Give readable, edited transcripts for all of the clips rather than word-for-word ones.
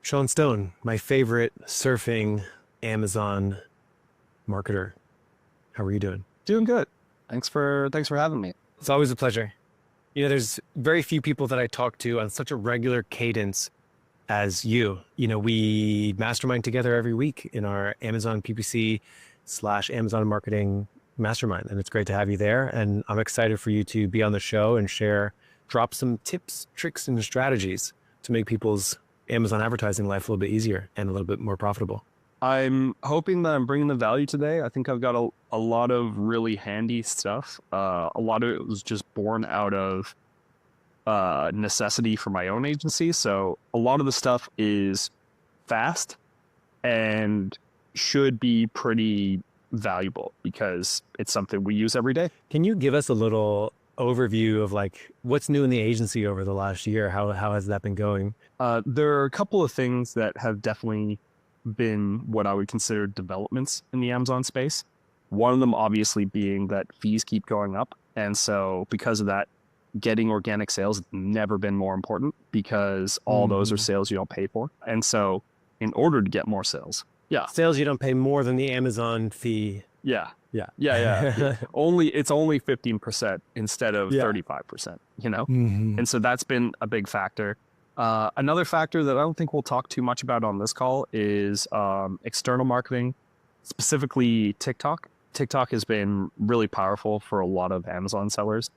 Sean Stone, my favorite surfing Amazon marketer. How are you doing? Doing good. Thanks for having me. It's always a pleasure. There's very few people that I talk to on such a regular cadence as you. We mastermind together every week in our Amazon PPC / Amazon marketing mastermind. And it's great to have you there. And I'm excited for you to be on the show and drop some tips, tricks, and strategies to make people's Amazon advertising life a little bit easier and a little bit more profitable. I'm hoping that I'm bringing the value today. I think I've got a lot of really handy stuff. A lot of it was just born out of necessity for my own agency. So a lot of the stuff is fast and should be pretty valuable because it's something we use every day. Can you give us a little overview of like what's new in the agency over the last year? How has that been going? There are a couple of things that have definitely been what I would consider developments in the Amazon space. One of them obviously being that fees keep going up. And so because of that, getting organic sales has never been more important because all those are sales you don't pay for. And so in order to get more sales, sales you don't pay more than the Amazon fee. Yeah. It's only 15% instead of 35%, And so that's been a big factor. Another factor that I don't think we'll talk too much about on this call is external marketing, specifically TikTok. TikTok has been really powerful for a lot of Amazon sellers,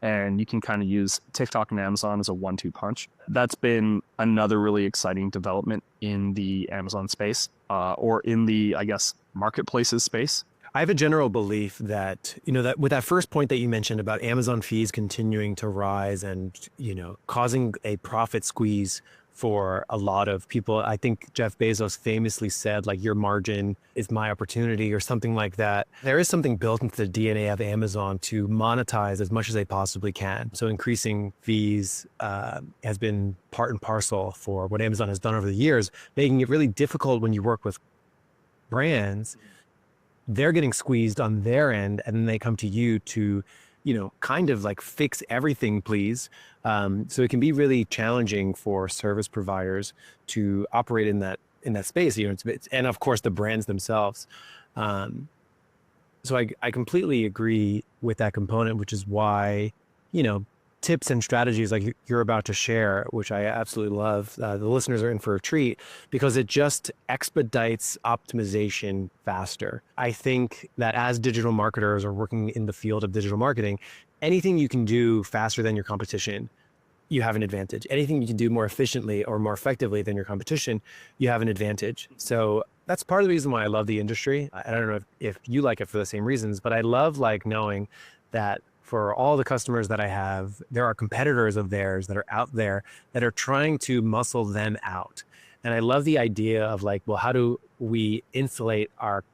and you can kind of use TikTok and Amazon as a 1-2 punch. That's been another really exciting development in the Amazon space, or in the, I guess, marketplaces space. I have a general belief that, that with that first point that you mentioned about Amazon fees continuing to rise and, causing a profit squeeze for a lot of people. I think Jeff Bezos famously said, like, your margin is my opportunity or something like that. There is something built into the DNA of Amazon to monetize as much as they possibly can. So increasing fees has been part and parcel for what Amazon has done over the years, making it really difficult when you work with brands. They're getting squeezed on their end, and then they come to you to, kind of like fix everything, please. So it can be really challenging for service providers to operate in that space. And of course the brands themselves. So I completely agree with that component, which is why, tips and strategies like you're about to share, which I absolutely love. The listeners are in for a treat because it just expedites optimization faster. I think that as digital marketers or working in the field of digital marketing, anything you can do faster than your competition, you have an advantage. Anything you can do more efficiently or more effectively than your competition, you have an advantage. So that's part of the reason why I love the industry. I don't know if you like it for the same reasons, but I love like knowing that for all the customers that I have, there are competitors of theirs that are out there that are trying to muscle them out. And I love the idea of like, well, how do we insulate our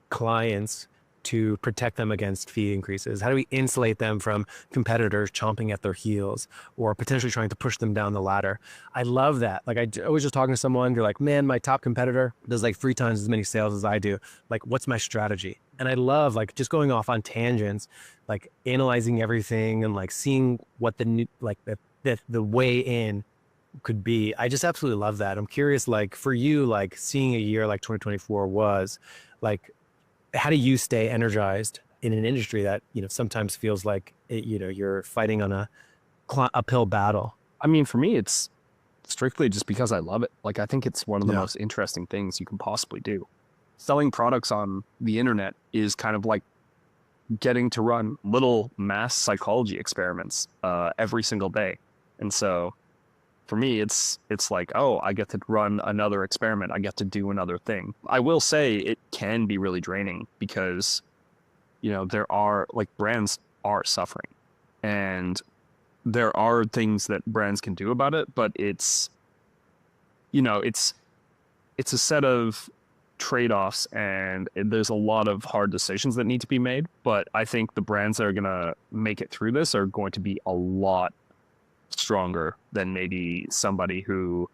clients to protect them against fee increases? How do we insulate them from competitors chomping at their heels or potentially trying to push them down the ladder? I love that. Like I was just talking to someone, they're like, man, my top competitor does like 3 times as many sales as I do. Like, what's my strategy? And I love like just going off on tangents, like analyzing everything and like seeing what the way in could be. I just absolutely love that. I'm curious, like for you, like seeing a year like 2024 was like, how do you stay energized in an industry that, sometimes feels like, you're fighting on a uphill battle? I mean, for me, it's strictly just because I love it. Like, I think it's one of the most interesting things you can possibly do. Selling products on the internet is kind of like getting to run little mass psychology experiments every single day. And so for me, it's like, oh, I get to run another experiment. I get to do another thing. I will say it can be really draining because, there are like brands are suffering and there are things that brands can do about it, but it's a set of trade-offs and there's a lot of hard decisions that need to be made. But I think the brands that are going to make it through this are going to be a lot stronger than maybe somebody who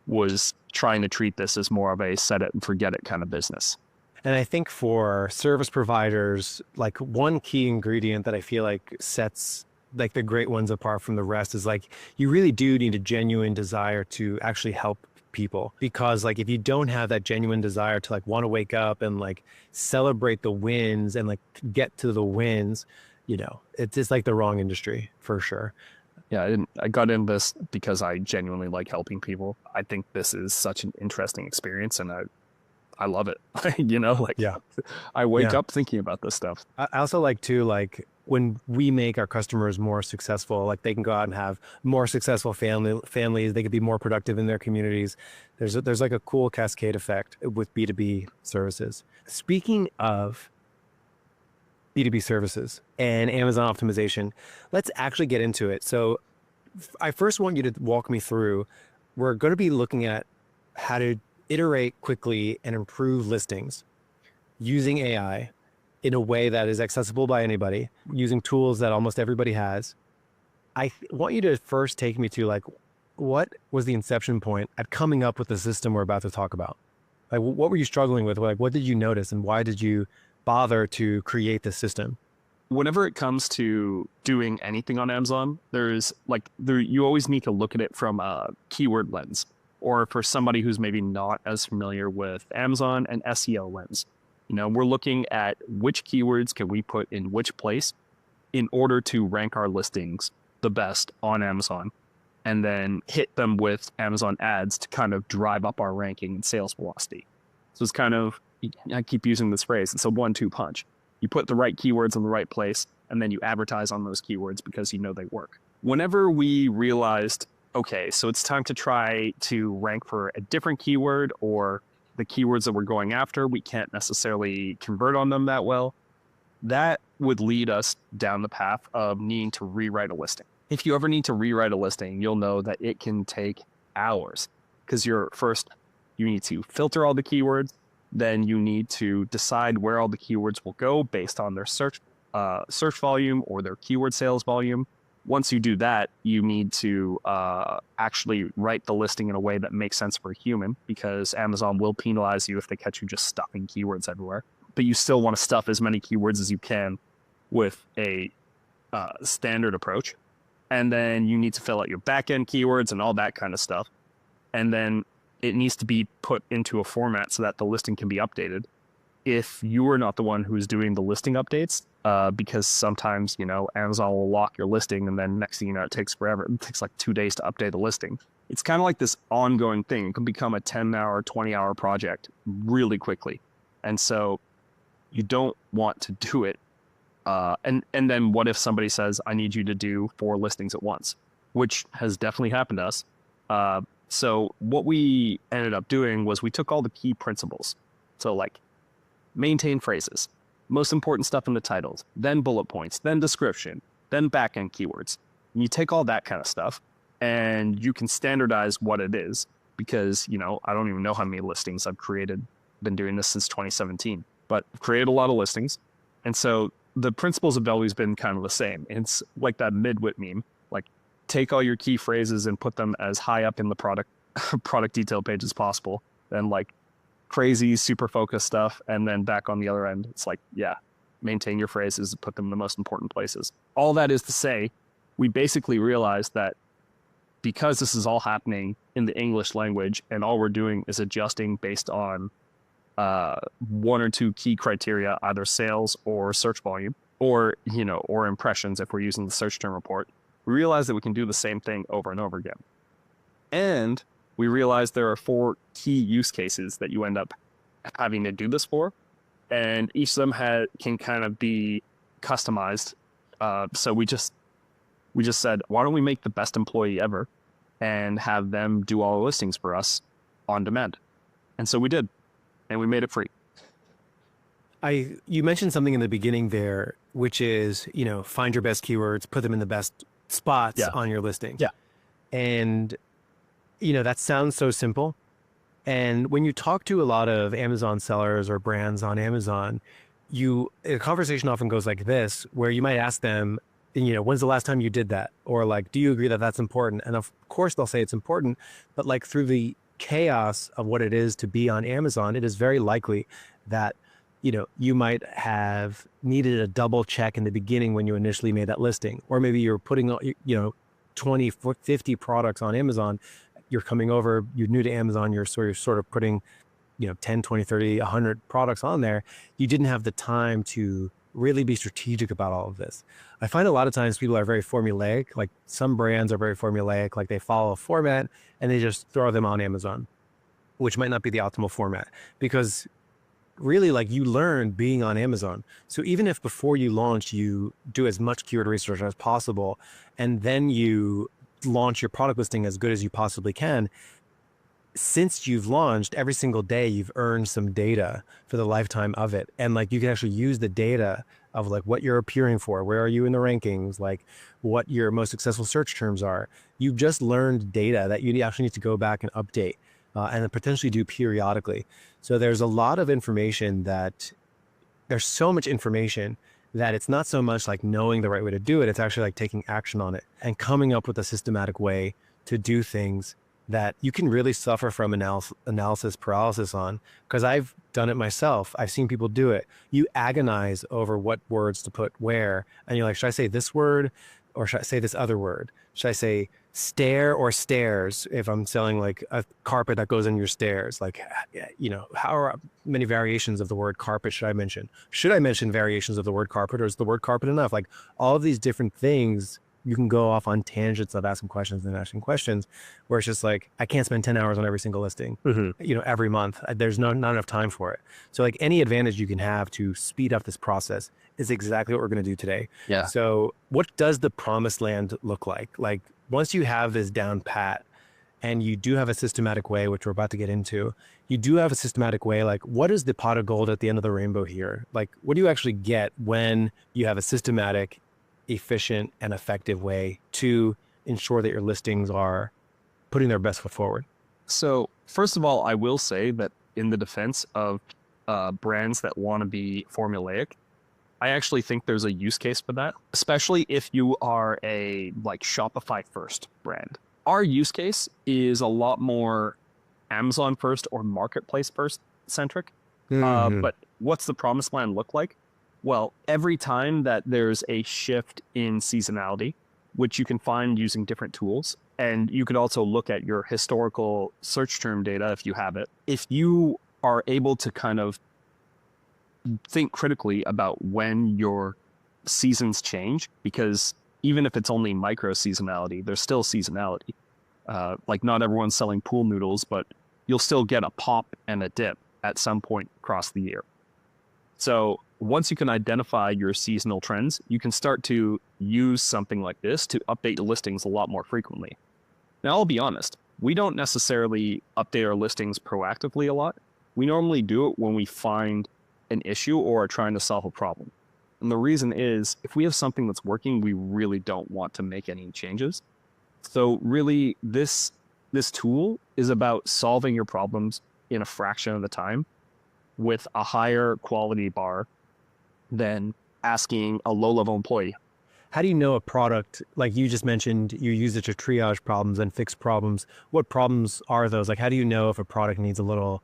was trying to treat this as more of a set it and forget it kind of business. And I think for service providers, like one key ingredient that I feel like sets like the great ones apart from the rest is like, you really do need a genuine desire to actually help people, because like if you don't have that genuine desire to like want to wake up and like celebrate the wins and like get to the wins, it's just like the wrong industry for sure. Yeah, I got in this because I genuinely like helping people. I think this is such an interesting experience, and I love it. Like Yeah. I wake Yeah. up thinking about this stuff. I also like to like when we make our customers more successful, like they can go out and have more successful families. They could be more productive in their communities. There's like a cool cascade effect with B2B services. Speaking of B2B services and Amazon optimization, let's actually get into it. So I first want you to walk me through, we're going to be looking at how to iterate quickly and improve listings using AI in a way that is accessible by anybody, using tools that almost everybody has. Want you to first take me to like, what was the inception point at coming up with the system we're about to talk about? Like, what were you struggling with? Like, what did you notice and why did you bother to create this system? Whenever it comes to doing anything on Amazon, you always need to look at it from a keyword lens, or for somebody who's maybe not as familiar with Amazon, an SEO lens. We're looking at which keywords can we put in which place in order to rank our listings the best on Amazon, and then hit them with Amazon ads to kind of drive up our ranking and sales velocity. So it's kind of, I keep using this phrase, it's a 1-2 punch. You put the right keywords in the right place, and then you advertise on those keywords because they work. Whenever we realized, okay, so it's time to try to rank for a different keyword, or the keywords that we're going after, we can't necessarily convert on them that well, that would lead us down the path of needing to rewrite a listing. If you ever need to rewrite a listing, you'll know that it can take hours, because you need to filter all the keywords. Then you need to decide where all the keywords will go based on their search volume or their keyword sales volume. Once you do that, you need to actually write the listing in a way that makes sense for a human, because Amazon will penalize you if they catch you just stuffing keywords everywhere. But you still want to stuff as many keywords as you can with a standard approach. And then you need to fill out your back-end keywords and all that kind of stuff. And then it needs to be put into a format so that the listing can be updated. If you are not the one who is doing the listing updates, because sometimes, Amazon will lock your listing, and then next thing you know, it takes forever. It takes like 2 days to update the listing. It's kind of like this ongoing thing. It can become a 10-hour, 20-hour project really quickly. And so you don't want to do it. And then what if somebody says, I need you to do 4 listings at once, which has definitely happened to us. So what we ended up doing was we took all the key principles. So like maintain phrases, most important stuff in the titles, then bullet points, then description, then backend keywords. And you take all that kind of stuff and you can standardize what it is, because, I don't even know how many listings I've created. Been doing this since 2017, but I've created a lot of listings. And so the principles have always been kind of the same. It's like that midwit meme, like take all your key phrases and put them as high up in the product detail page as possible. Then like crazy, super focused stuff. And then back on the other end, it's like, yeah, maintain your phrases, put them in the most important places. All that is to say, we basically realized that because this is all happening in the English language and all we're doing is adjusting based on 1 or 2 key criteria, either sales or search volume, or, or impressions if we're using the search term report, we realized that we can do the same thing over and over again. And we realized there are 4 key use cases that you end up having to do this for. And each of them can kind of be customized. So we just said, why don't we make the best employee ever and have them do all the listings for us on demand? And so we did, and we made it free. You mentioned something in the beginning there, which is, find your best keywords, put them in the best spots on your listing. Yeah. And, that sounds so simple. And when you talk to a lot of Amazon sellers or brands on Amazon, a conversation often goes like this, where you might ask them, when's the last time you did that? Or like, do you agree that that's important? And of course they'll say it's important, but like through the chaos of what it is to be on Amazon, it is very likely that, you might have needed a double check in the beginning when you initially made that listing, or maybe you're putting, 20, 50 products on Amazon. you're coming over, you're new to Amazon, you're sort of putting, 10, 20, 30, 100 products on there. You didn't have the time to really be strategic about all of this. I find a lot of times people are very formulaic. Like some brands are very formulaic, like they follow a format and they just throw them on Amazon, which might not be the optimal format, because really, like, you learn being on Amazon. So even if before you launch, you do as much keyword research as possible, and then you launch your product listing as good as you possibly can, since you've launched, every single day you've earned some data for the lifetime of it. And like, you can actually use the data of like what you're appearing for, where are you in the rankings, like what your most successful search terms are. You've just learned data that you actually need to go back and update, and then potentially do periodically. So there's a lot of information there's so much information that it's not so much like knowing the right way to do it. It's actually like taking action on it and coming up with a systematic way to do things that you can really suffer from analysis paralysis on, because I've done it myself. I've seen people do it. You agonize over what words to put where, and you're like, should I say this word or should I say this other word? Should I say stair or stairs if I'm selling like a carpet that goes in your stairs? Like, how many variations of the word carpet should I mention? Should I mention variations of the word carpet, or is the word carpet enough? Like all of these different things, you can go off on tangents of asking questions where it's just like, I can't spend 10 hours on every single listing, every month. There's not enough time for it. So like any advantage you can have to speed up this process is exactly what we're going to do today. Yeah. So what does the promised land look like? Like once you have this down pat and you do have a systematic way, which we're about to get into, you do have a systematic way, like what is the pot of gold at the end of the rainbow here? Like what do you actually get when you have a systematic, efficient and effective way to ensure that your listings are putting their best foot forward? So first of all, I will say that in the defense of brands that want to be formulaic, I actually think there's a use case for that, especially if you are a like Shopify first brand. Our use case is a lot more Amazon first or marketplace first centric. But what's the promised land look like? Well, every time that there's a shift in seasonality, which you can find using different tools, and you could also look at your historical search term data if you have it. If you are able to kind of think critically about when your seasons change, because even if it's only micro seasonality, there's still seasonality. Like not everyone's selling pool noodles, but you'll still get a pop and a dip at some point across the year. So once you can identify your seasonal trends, you can start to use something like this to update listings a lot more frequently. Now, I'll be honest, we don't necessarily update our listings proactively a lot. We normally do it when we find an issue or are trying to solve a problem. And the reason is, if we have something that's working, we really don't want to make any changes. So really, this tool is about solving your problems in a fraction of the time with a higher quality bar than asking a low-level employee. How do you know a product, like you just mentioned, you use it to triage problems and fix problems? What problems are those? Like, how do you know if a product needs a little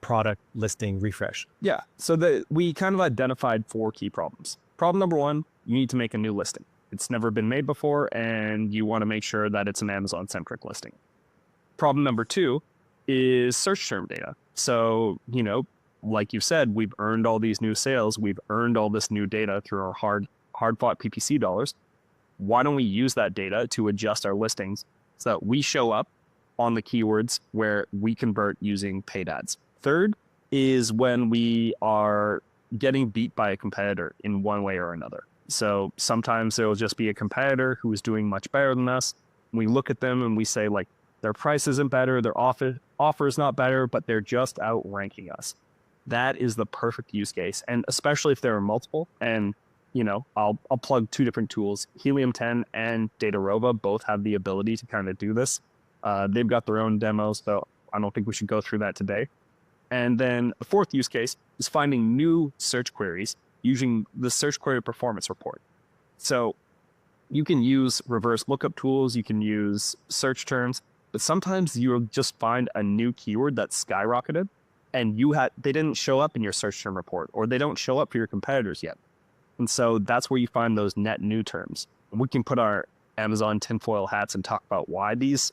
product listing refresh? Yeah, so we kind of identified 4 key problems. Problem number 1, you need to make a new listing. It's never been made before, and you want to make sure that it's an Amazon-centric listing. Problem number 2 is search term data. So, like you said, we've earned all these new sales. We've earned all this new data through our hard-fought PPC dollars. Why don't we use that data to adjust our listings so that we show up on the keywords where we convert using paid ads? Third is when we are getting beat by a competitor in one way or another. So sometimes there will just be a competitor who is doing much better than us. We look at them and we say, like, their price isn't better, their offer is not better, but they're just outranking us. That is the perfect use case. And especially if there are multiple, and I'll plug 2 different tools. Helium 10 and Datarova both have the ability to kind of do this. They've got their own demos, so I don't think we should go through that today. And then the 4th use case is finding new search queries using the search query performance report. So you can use reverse lookup tools, you can use search terms, but sometimes you'll just find a new keyword that's skyrocketed and they didn't show up in your search term report, or they don't show up for your competitors yet. And so that's where you find those net new terms. We can put our Amazon tinfoil hats and talk about why these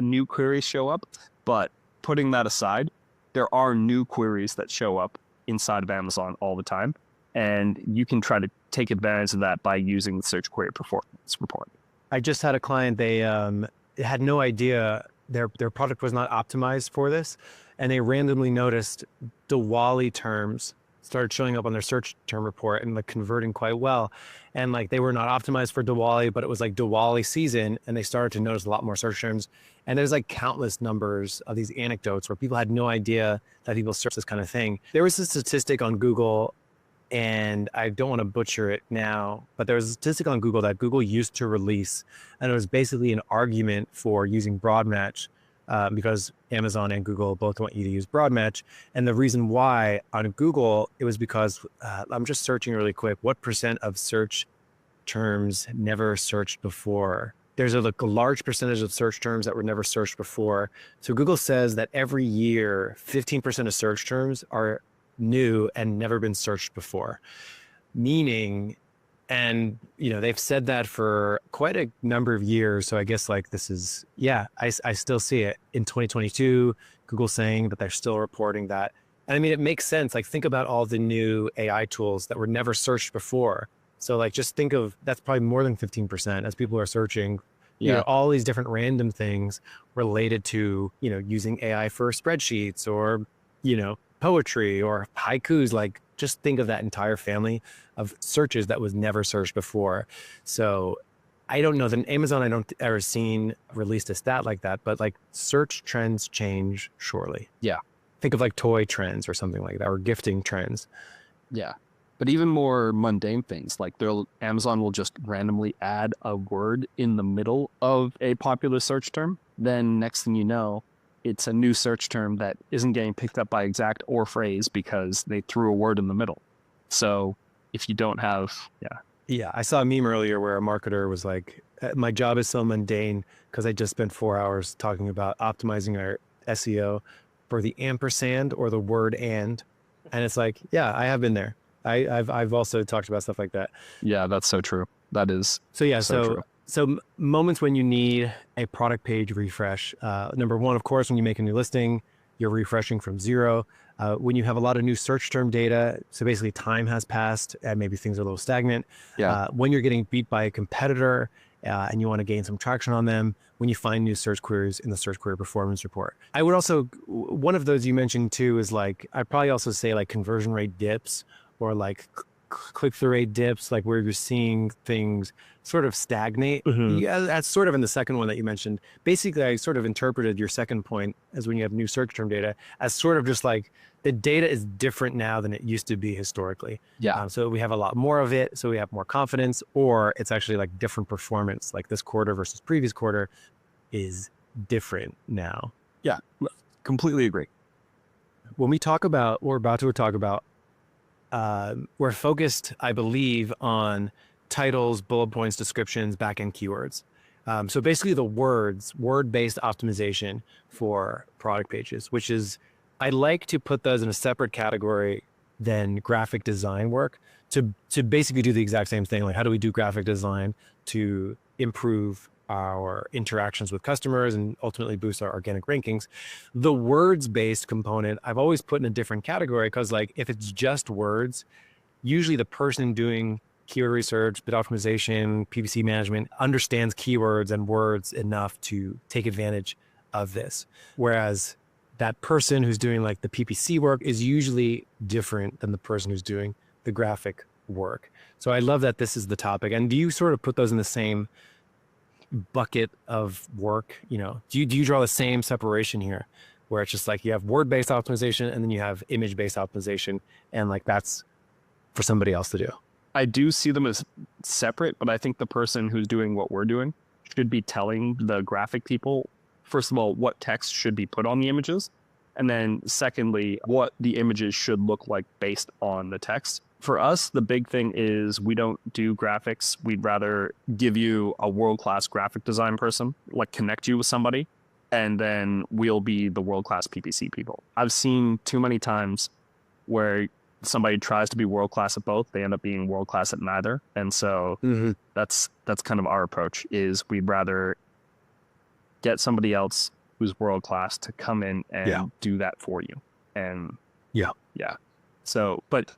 new queries show up. But putting that aside, there are new queries that show up inside of Amazon all the time. And you can try to take advantage of that by using the search query performance report. I just had a client, they had no idea their product was not optimized for this. And they randomly noticed Diwali terms started showing up on their search term report and like converting quite well. And like they were not optimized for Diwali, but it was like Diwali season. And they started to notice a lot more search terms. And there's like countless numbers of these anecdotes where people had no idea that people search this kind of thing. There was a statistic on Google, and I don't want to butcher it now, but there was a statistic on Google that Google used to release, and it was basically an argument for using broad match because Amazon and Google both want you to use broad match. And the reason why on Google, it was because I'm just searching really quick, what % of search terms never searched before? There's a large percentage of search terms that were never searched before. So Google says that every year, 15% of search terms are new and never been searched before, meaning, and you know, they've said that for quite a number of years. So I guess like this is, yeah, I still see it in 2022, Google saying that they're still reporting that. And I mean, it makes sense. Like think about all the new AI tools that were never searched before. So like, just think of, that's probably more than 15% as people are searching, you know, all these different random things related to, you know, using AI for spreadsheets or, you know, poetry or haikus. Like just think of that entire family of searches that was never searched before. So I don't know that Amazon, I don't ever seen released a stat like that, but like search trends change surely. Yeah. Think of like toy trends or something like that, or gifting trends. Yeah. But even more mundane things, like Amazon will just randomly add a word in the middle of a popular search term. Then next thing you know, it's a new search term that isn't getting picked up by exact or phrase because they threw a word in the middle. So if you don't have, Yeah, I saw a meme earlier where a marketer was like, my job is so mundane because I just spent 4 hours talking about optimizing our SEO for the ampersand or the word and it's like, yeah, I have been there. I've also talked about stuff like that. Yeah, that's so true. That is so moments when you need a product page refresh. Number one, of course, when you make a new listing, you're refreshing from zero. When you have a lot of new search term data, so basically time has passed and maybe things are a little stagnant. When you're getting beat by a competitor and you want to gain some traction on them, when you find new search queries in the search query performance report. I would also, one of those you mentioned too is like, I'd probably also say like conversion rate dips or like click-through rate dips, like where you're seeing things sort of stagnate. Yeah, that's sort of in the second one that you mentioned. Basically, I sort of interpreted your second point as when you have new search term data as sort of just like the data is different now than it used to be historically. So we have a lot more of it, so we have more confidence, or it's actually like different performance, like this quarter versus previous quarter is different now. Yeah, completely agree. When we talk about, we're about to talk about, we're focused, I believe, on titles, bullet points, descriptions, backend keywords. So basically the word-based optimization for product pages, which is, I like to put those in a separate category than graphic design work to basically do the exact same thing. Like how do we do graphic design to improve our interactions with customers and ultimately boost our organic rankings? The words-based component, I've always put in a different category because like if it's just words, usually the person doing keyword research, bid optimization, PPC management understands keywords and words enough to take advantage of this. Whereas that person who's doing like the PPC work is usually different than the person who's doing the graphic work. So I love that this is the topic. And do you sort of put those in the same bucket of work? You know, do you draw the same separation here where it's just like you have word-based optimization and then you have image-based optimization and like that's for somebody else to do? I do see them as separate, but I think the person who's doing what we're doing should be telling the graphic people, first of all, what text should be put on the images. And then secondly, what the images should look like based on the text. For us, the big thing is we don't do graphics. We'd rather give you a world-class graphic design person, like connect you with somebody, and then we'll be the world-class PPC people. I've seen too many times where somebody tries to be world class at both, they end up being world class at neither. And so that's kind of our approach. Is we'd rather get somebody else who's world class to come in and do that for you. And yeah. So, but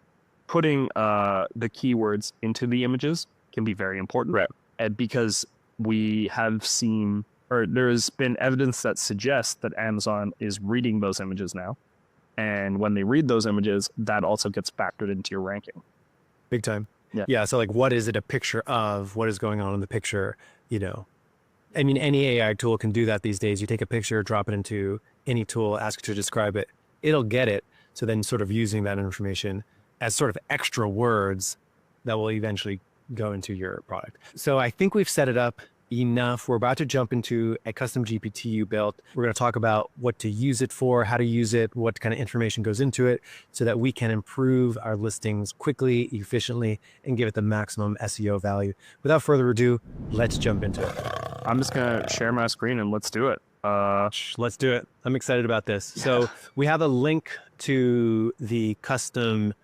putting the keywords into the images can be very important, right? And because we have seen, or there's been evidence that suggests that Amazon is reading those images now. And when they read those images, that also gets factored into your ranking. Big time. Yeah. Yeah. So like, what is it a picture of? What is going on in the picture? You know, I mean, any AI tool can do that these days. You take a picture, drop it into any tool, ask it to describe it. It'll get it. So then sort of using that information as sort of extra words that will eventually go into your product. So I think we've set it up enough. We're about to jump into a custom GPT you built. We're going to talk about what to use it for, how to use it, what kind of information goes into it so that we can improve our listings quickly, efficiently, and give it the maximum SEO value. Without further ado, let's jump into it. I'm just going to share my screen and let's do it. Let's do it. I'm excited about this. Yeah. So we have a link to the custom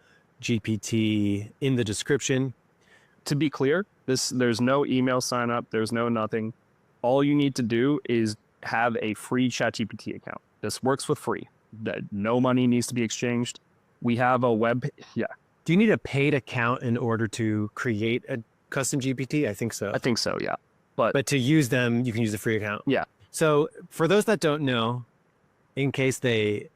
GPT in the description. To be clear, there's no email sign up. There's no nothing. All you need to do is have a free ChatGPT account. This works for free. No money needs to be exchanged. We have a web. Yeah. Do you need a paid account in order to create a custom GPT? I think so. I think so. Yeah. But to use them, you can use the free account. Yeah. So for those that don't know, in case they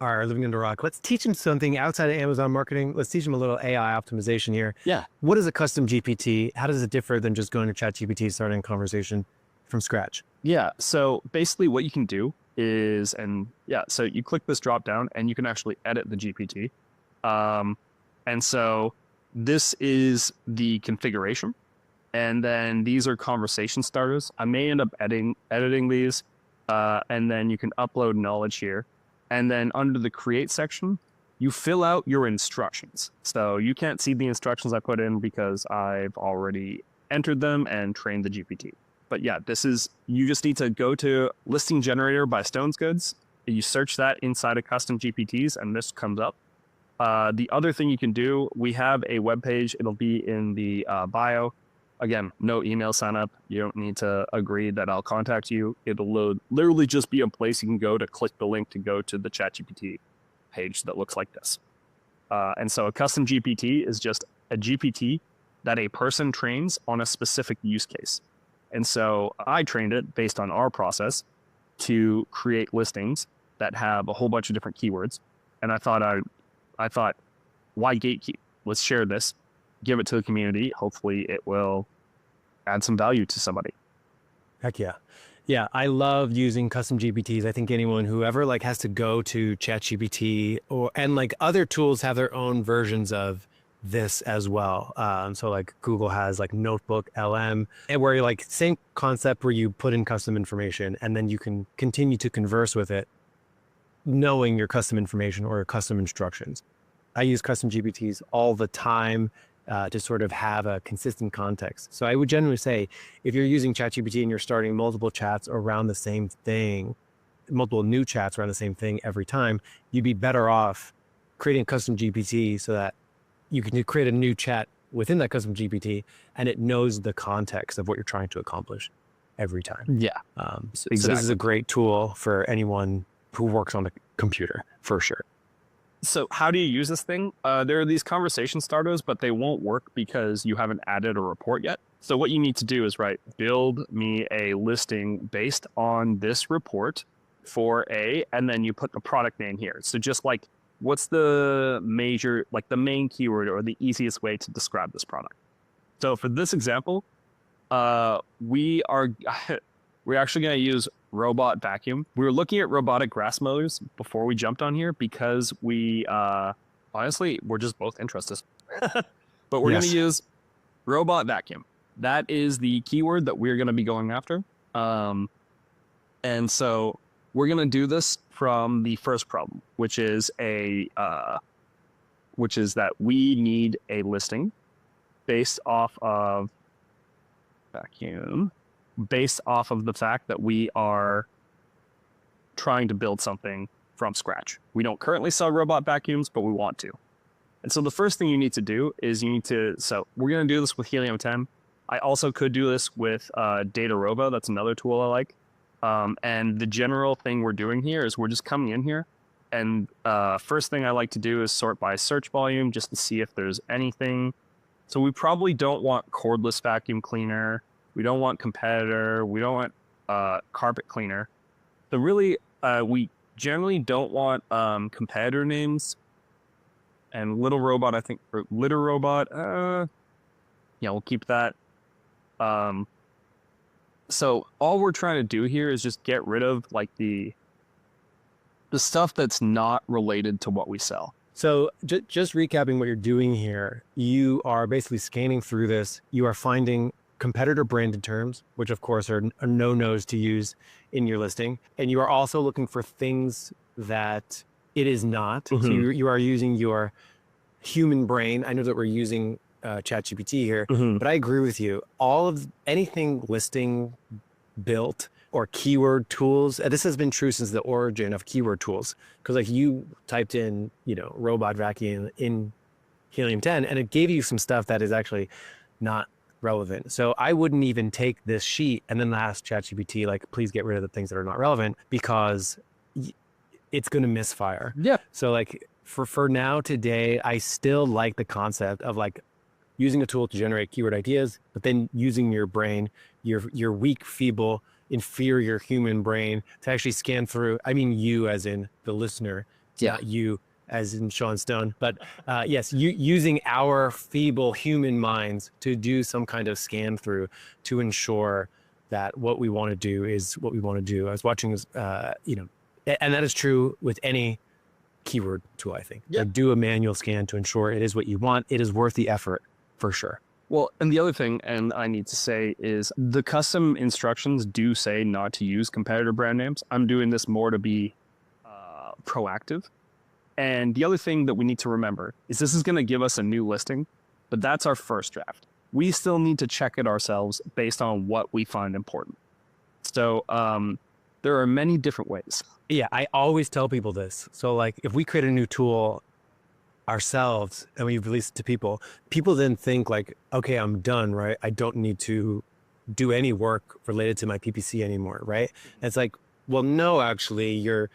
are living under a rock, let's teach them something outside of Amazon marketing. Let's teach them a little AI optimization here. Yeah. What is a custom GPT? How does it differ than just going to ChatGPT, starting a conversation from scratch? Yeah. So basically what you can do is, so you click this drop down and you can actually edit the GPT. And so this is the configuration. And then these are conversation starters. I may end up editing these. And then you can upload knowledge here. And then under the create section, you fill out your instructions. So you can't see the instructions I put in because I've already entered them and trained the GPT. But yeah, you just need to go to listing generator by Stones Goods. You search that inside of custom GPTs and this comes up. The other thing you can do, we have a web page. It'll be in the bio. Again, no email sign up. You don't need to agree that I'll contact you. It'll literally just be a place you can go to click the link to go to the ChatGPT page that looks like this. And so a custom GPT is just a GPT that a person trains on a specific use case. And so I trained it based on our process to create listings that have a whole bunch of different keywords. And I thought, why gatekeep? Let's share this, give it to the community. Hopefully it will add some value to somebody. Heck yeah. Yeah, I love using custom GPTs. I think whoever has to go to ChatGPT and other tools have their own versions of this as well. So Google has Notebook LM, and where you're same concept where you put in custom information and then you can continue to converse with it, knowing your custom information or your custom instructions. I use custom GPTs all the time to sort of have a consistent context. So I would generally say, if you're using ChatGPT and you're starting multiple chats around the same thing, multiple new chats around the same thing every time, you'd be better off creating a custom GPT so that you can create a new chat within that custom GPT and it knows the context of what you're trying to accomplish every time. Yeah. Exactly. So this is a great tool for anyone who works on a computer, for sure. So how do you use this thing? There are these conversation starters, but they won't work because you haven't added a report yet. So what you need to do is build me a listing based on this report for and then you put the product name here. So just what's the the main keyword or the easiest way to describe this product? So for this example, we're actually going to use robot vacuum. We were looking at robotic grass mowers before we jumped on here because we honestly we're just both interested. But we're going to use robot vacuum. That is the keyword that we're going to be going after. And so we're going to do this from the first problem, which is that we need a listing based off of vacuum, based off of the fact that we are trying to build something from scratch. We don't currently sell robot vacuums, but we want to. And so the first thing you need to do is so we're going to do this with Helium 10. I also could do this with DataRobo. That's another tool I like. And the general thing we're doing here is we're just coming in here. And first thing I like to do is sort by search volume just to see if there's anything. So we probably don't want cordless vacuum cleaner. We don't want competitor. We don't want carpet cleaner. So really, we generally don't want competitor names. And Little Robot, I think, or Litter Robot, yeah, we'll keep that. So all we're trying to do here is just get rid of like the stuff that's not related to what we sell. So just recapping what you're doing here, you are basically scanning through this. You are finding competitor branded terms, which of course are no-nos to use in your listing. And you are also looking for things that it is not. So you are using your human brain. I know that we're using ChatGPT here, but I agree with you. All of anything listing built or keyword tools, this has been true since the origin of keyword tools. Because like you typed in, robot vacuum in Helium 10, and it gave you some stuff that is actually not relevant. So I wouldn't even take this sheet and then ask ChatGPT, like, please get rid of the things that are not relevant, because it's going to misfire. Yeah. So like for now today, I still like the concept of like using a tool to generate keyword ideas, but then using your brain, your weak, feeble, inferior human brain to actually scan through. I mean, you as in the listener, not you as in Sean Stone, but yes, using our feeble human minds to do some kind of scan through to ensure that what we want to do is what we want to do. I was watching this, and that is true with any keyword tool, I think. Like do a manual scan to ensure it is what you want. It is worth the effort for sure. Well, and the other thing, and I need to say, is the custom instructions do say not to use competitor brand names. I'm doing this more to be proactive. And the other thing that we need to remember is this is going to give us a new listing, but that's our first draft. We still need to check it ourselves based on what we find important. So there are many different ways. Yeah, I always tell people this. So like if we create a new tool ourselves and we release it to people then think like, okay, I'm done, right? I don't need to do any work related to my PPC anymore, right? And it's like, well, no, actually, you're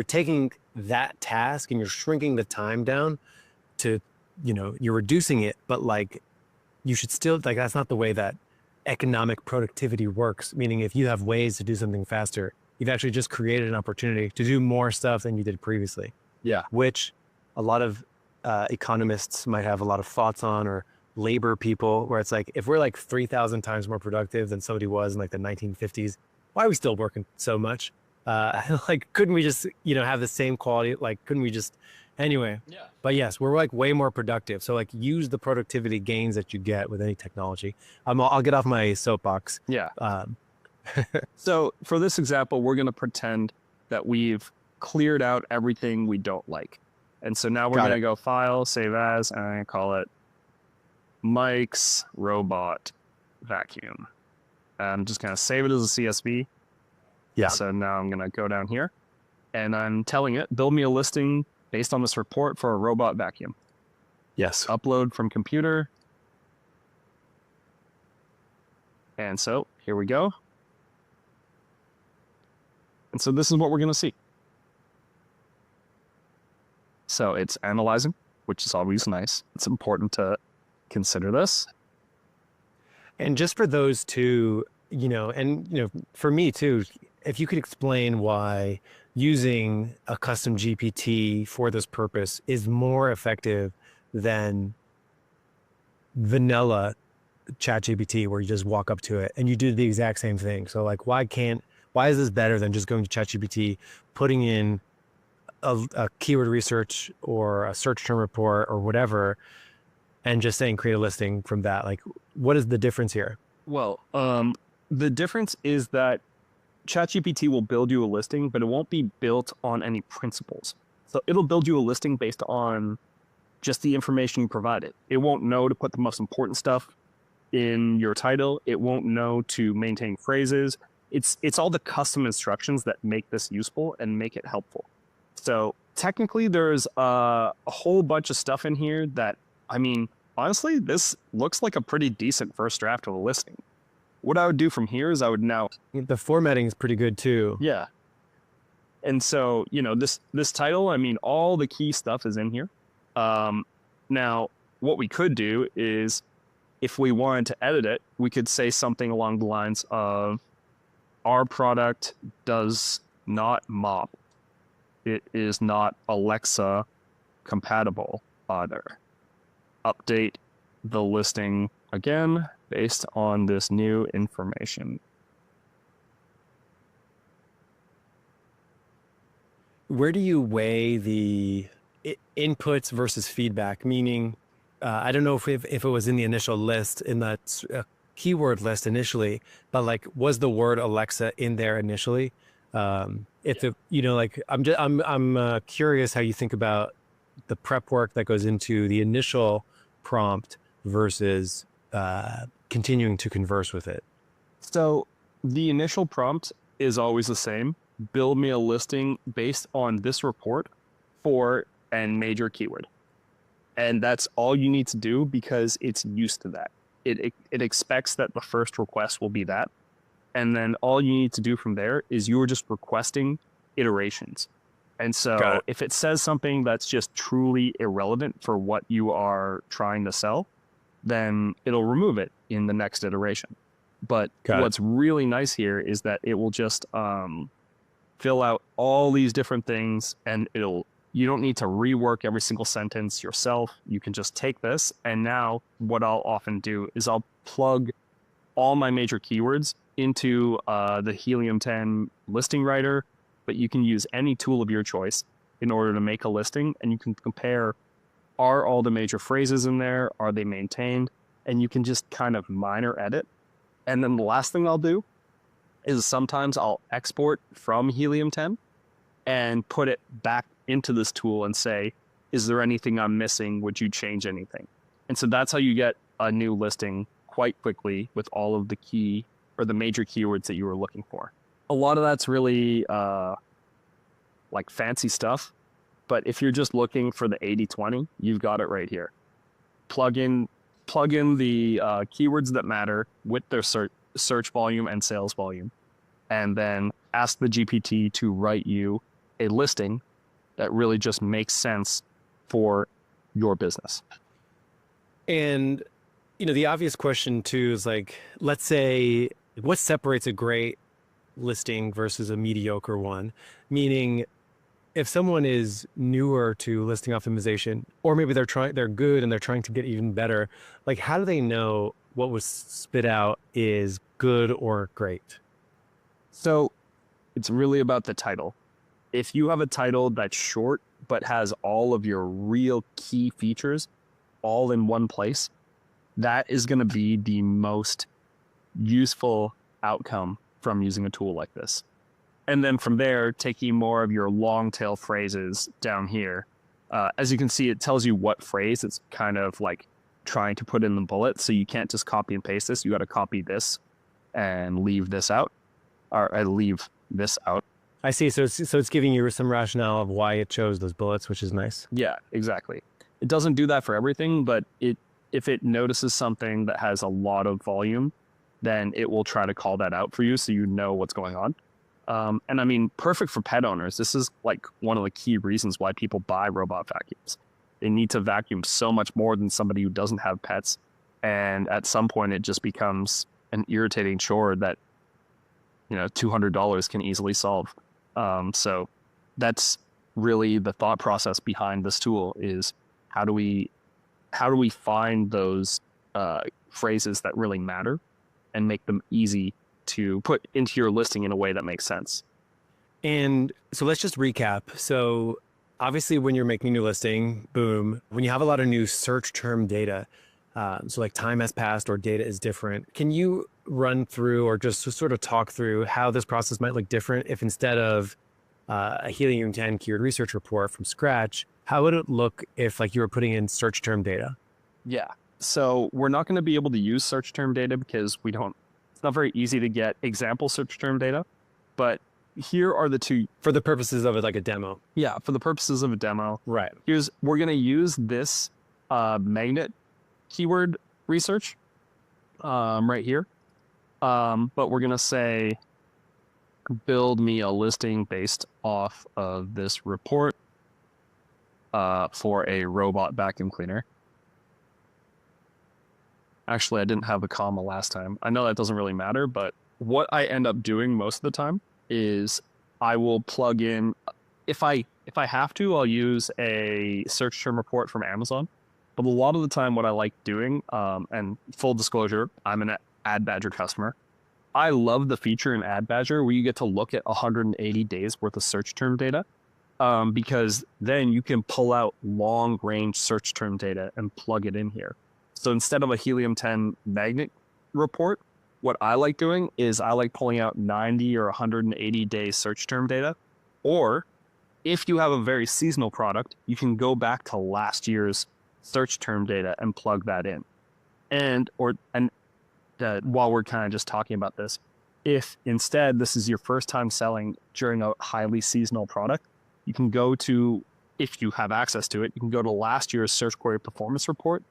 taking that task and you're shrinking the time down to, you're reducing it, but like you should still, like, that's not the way that economic productivity works. Meaning if you have ways to do something faster, you've actually just created an opportunity to do more stuff than you did previously. Yeah. Which a lot of economists might have a lot of thoughts on, or labor people, where it's like, if we're like 3,000 times more productive than somebody was in like the 1950s, why are we still working so much? Like, couldn't we just, have the same quality? Like, couldn't we just, anyway? Yeah. But yes, we're like way more productive. So like use the productivity gains that you get with any technology. I'll get off my soapbox. Yeah. So for this example, we're going to pretend that we've cleared out everything we don't like. And so now we're going to go File, Save As, and I'm going to call it Mike's Robot Vacuum. I'm just going to save it as a CSV. Yeah. So now I'm going to go down here, and I'm telling it, build me a listing based on this report for a robot vacuum. Yes. Upload from computer. And so here we go. And so this is what we're going to see. So it's analyzing, which is always nice. It's important to consider this. And just for those two, for me too, if you could explain why using a custom GPT for this purpose is more effective than vanilla ChatGPT, where you just walk up to it and you do the exact same thing. So like, why is this better than just going to ChatGPT, putting in a keyword research or a search term report or whatever, and just saying create a listing from that? Like, what is the difference here? Well, the difference is that ChatGPT will build you a listing, but it won't be built on any principles. So it'll build you a listing based on just the information you provided. It won't know to put the most important stuff in your title. It won't know to maintain phrases. It's all the custom instructions that make this useful and make it helpful. So technically there's a whole bunch of stuff in here that, I mean, honestly, this looks like a pretty decent first draft of a listing. What I would do from here is I would now, The formatting is pretty good too. yeah. And so, this title, I mean, all the key stuff is in here. Now, what we could do is, if we wanted to edit it, we could say something along the lines of, our product does not mop. It is not Alexa compatible either. Update the listing again based on this new information. Where do you weigh the inputs versus feedback? Meaning, I don't know if it was in the initial list, in that keyword list initially, but like, was the word Alexa in there initially? If it, like, I'm curious how you think about the prep work that goes into the initial prompt versus continuing to converse with it. So the initial prompt is always the same. Build me a listing based on this report for and major keyword. And that's all you need to do because it's used to that. It expects that the first request will be that. And then all you need to do from there is you're just requesting iterations. And so if it says something that's just truly irrelevant for what you are trying to sell, then it'll remove it in the next iteration. But what's really nice here is that it will just fill out all these different things, and you don't need to rework every single sentence yourself. You can just take this, and now what I'll often do is I'll plug all my major keywords into the Helium 10 listing writer, but you can use any tool of your choice in order to make a listing, and you can compare, are all the major phrases in there? Are they maintained? And you can just kind of minor edit. And then the last thing I'll do is sometimes I'll export from Helium 10 and put it back into this tool and say, is there anything I'm missing? Would you change anything? And so that's how you get a new listing quite quickly with all of the key or the major keywords that you were looking for. A lot of that's really like fancy stuff, but if you're just looking for the 80-20, you've got it right here. Plug in the keywords that matter with their search volume and sales volume, and then ask the GPT to write you a listing that really just makes sense for your business. And, the obvious question too is like, let's say, what separates a great listing versus a mediocre one? Meaning, if someone is newer to listing optimization, or maybe they're good and they're trying to get even better, like, how do they know what was spit out is good or great? So it's really about the title. If you have a title that's short but has all of your real key features all in one place, that is going to be the most useful outcome from using a tool like this. And then from there, taking more of your long tail phrases down here. As you can see, it tells you what phrase it's kind of like trying to put in the bullet. So you can't just copy and paste this. You got to copy this and leave this out, or leave this out. I see. So it's giving you some rationale of why it chose those bullets, which is nice. Yeah, exactly. It doesn't do that for everything, but if it notices something that has a lot of volume, then it will try to call that out for you so you know what's going on. And I mean, perfect for pet owners. This is like one of the key reasons why people buy robot vacuums. They need to vacuum so much more than somebody who doesn't have pets. And at some point, it just becomes an irritating chore that, $200 can easily solve. So that's really the thought process behind this tool is how do we find those phrases that really matter and make them easy to put into your listing in a way that makes sense. And so let's just recap. So obviously when you're making a new listing, boom, when you have a lot of new search term data, so like time has passed or data is different, can you run through or just sort of talk through how this process might look different if instead of a Helium 10 keyword research report from scratch, how would it look if like you were putting in search term data? Yeah. So we're not going to be able to use search term data because it's not very easy to get example search term data, but here are the two. For the purposes of it, like a demo. Yeah, for the purposes of a demo, Right. we're going to use this magnet keyword research right here. But we're going to say, build me a listing based off of this report for a robot vacuum cleaner. Actually, I didn't have a comma last time. I know that doesn't really matter, but what I end up doing most of the time is I will plug in, if I have to, I'll use a search term report from Amazon. But a lot of the time what I like doing, and full disclosure, I'm an AdBadger customer. I love the feature in AdBadger where you get to look at 180 days worth of search term data, because then you can pull out long range search term data and plug it in here. So instead of a Helium 10 magnet report, what I like doing is I like pulling out 90 or 180 day search term data. Or if you have a very seasonal product, you can go back to last year's search term data and plug that in. And while we're kind of just talking about this, if instead this is your first time selling during a highly seasonal product, you can go to, if you have access to it, you can go to last year's search query performance report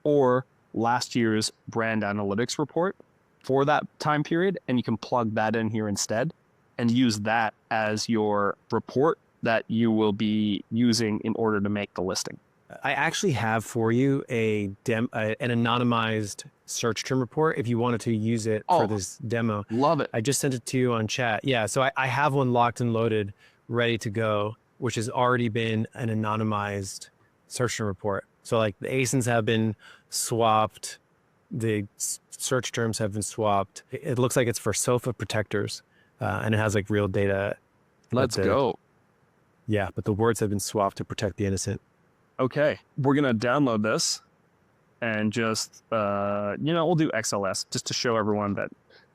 or last year's brand analytics report for that time period, and you can plug that in here instead and use that as your report that you will be using in order to make the listing. I actually have for you an anonymized search term report if you wanted to use it for this demo. Love it. I just sent it to you on chat. Yeah, so I have one locked and loaded, ready to go, which has already been an anonymized search term report. So like the ASINs have been swapped, the search terms have been swapped. It looks like it's for sofa protectors, and it has like real data. Let's go. Yeah, but the words have been swapped to protect the innocent. Okay, we're going to download this and just, we'll do XLS just to show everyone that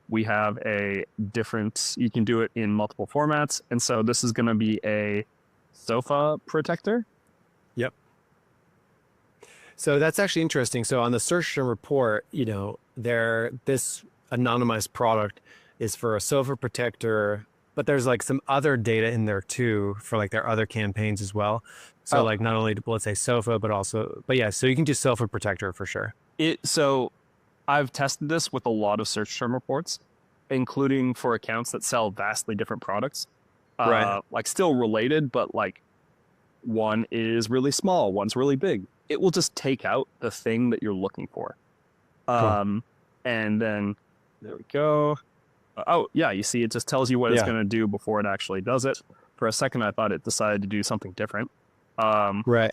we have a different, you can do it in multiple formats. And so this is going to be a sofa protector. Yep. So that's actually interesting. So on the search term report, this anonymized product is for a sofa protector, but there's like some other data in there too for like their other campaigns as well. So like not only, let's say sofa, but yeah, so you can do sofa protector for sure. So I've tested this with a lot of search term reports, including for accounts that sell vastly different products. Right. Like still related, but like one is really small, one's really big. It will just take out the thing that you're looking for. Cool. And then there we go. You see, it just tells you what it's going to do before it actually does it. For a second, I thought it decided to do something different. Right.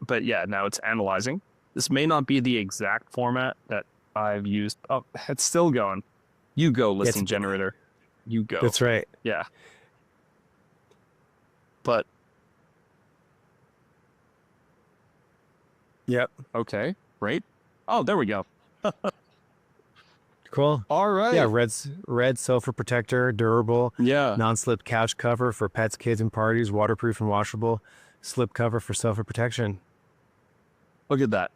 But yeah, now it's analyzing. This may not be the exact format that I've used. Oh, it's still going. You go, listing generator. You go. That's right. Yeah. But. Yep. Okay. Great. Oh, there we go. Cool. All right. Yeah, red sofa protector, durable. Yeah. Non-slip couch cover for pets, kids, and parties, waterproof and washable. Slip cover for sofa protection. Look at that.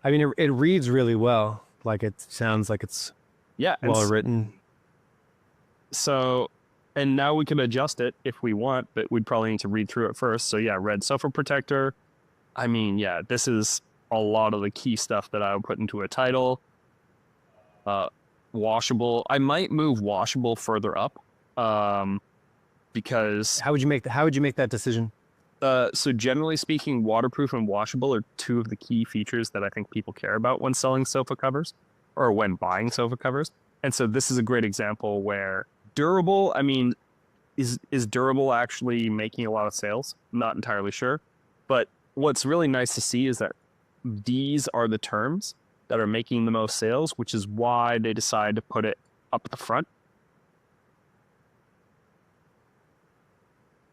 I mean, it reads really well. Like it sounds like it's well written. So, and now we can adjust it if we want, but we'd probably need to read through it first. So yeah, red sofa protector. I mean, yeah, this is a lot of the key stuff that I would put into a title. Washable. I might move washable further up, because how would you make that decision? So generally speaking, waterproof and washable are two of the key features that I think people care about when selling sofa covers or when buying sofa covers. And so this is a great example where durable, I mean, is durable actually making a lot of sales? I'm not entirely sure. But what's really nice to see is that these are the terms that are making the most sales, which is why they decide to put it up at the front.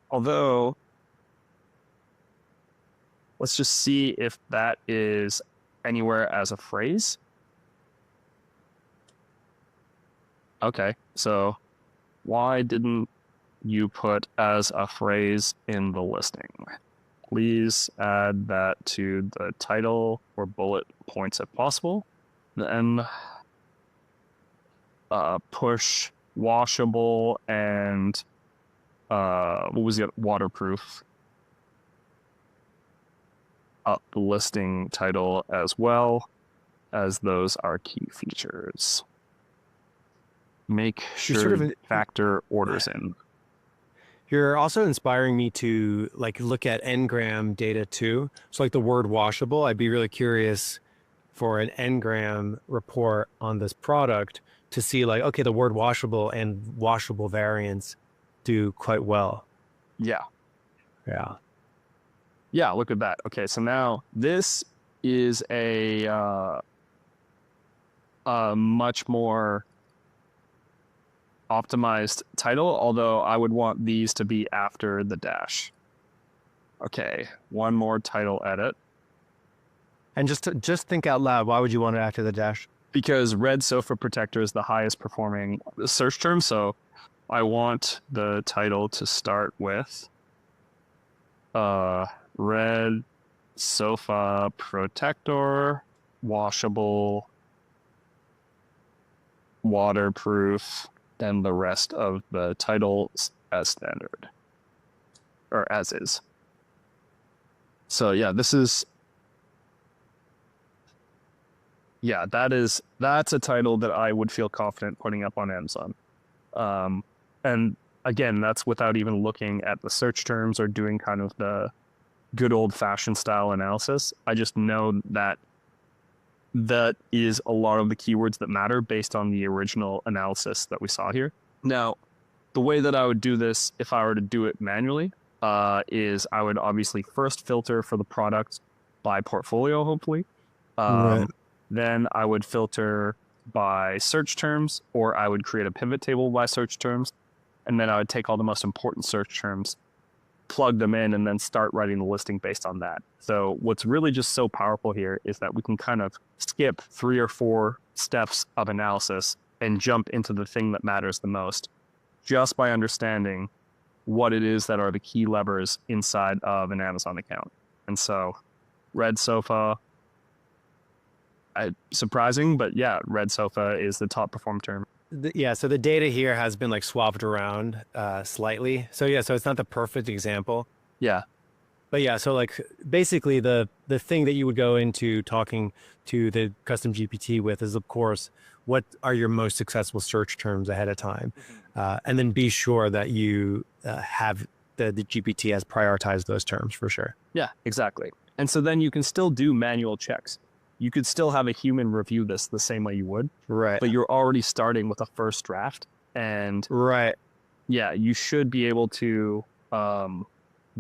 Although, let's just see if that is anywhere as a phrase. Okay, so why didn't you put as a phrase in the listing? Please add that to the title or bullet points if possible. Then push washable, and what was it? Waterproof. Up the listing title as well, as those are key features. Make You're sure factor orders in. You're also inspiring me to like look at Ngram data too. So like the word washable, I'd be really curious for an Ngram report on this product to see like, okay, the word washable and washable variants do quite well. Yeah. Yeah. Yeah, look at that. Okay, so now this is a much more optimized title, although I would want these to be after the dash. Okay, one more title edit. And just think out loud, why would you want it after the dash? Because red sofa protector is the highest performing search term, so I want the title to start with red sofa protector, washable, waterproof, then the rest of the title as standard or as is. So yeah, that's a title that I would feel confident putting up on Amazon. And again, that's without even looking at the search terms or doing kind of the good old fashioned style analysis. I just know that is a lot of the keywords that matter based on the original analysis that we saw here. Now, the way that I would do this if I were to do it manually is I would obviously first filter for the product by portfolio, hopefully. Right. Then I would filter by search terms, or I would create a pivot table by search terms. And then I would take all the most important search terms, plug them in, and then start writing the listing based on that. So what's really just so powerful here is that we can kind of skip 3 or 4 steps of analysis and jump into the thing that matters the most just by understanding what it is that are the key levers inside of an Amazon account. And so red sofa, surprising, but yeah, red sofa is the top perform term. Yeah, so the data here has been like swapped around slightly. So yeah, so it's not the perfect example. Yeah. But yeah, so like basically the thing that you would go into talking to the custom GPT with is, of course, what are your most successful search terms ahead of time? And then be sure that you have the GPT has prioritized those terms for sure. Yeah, exactly. And so then you can still do manual checks. You could still have a human review this the same way you would. Right. But you're already starting with a first draft. And right. Yeah, you should be able to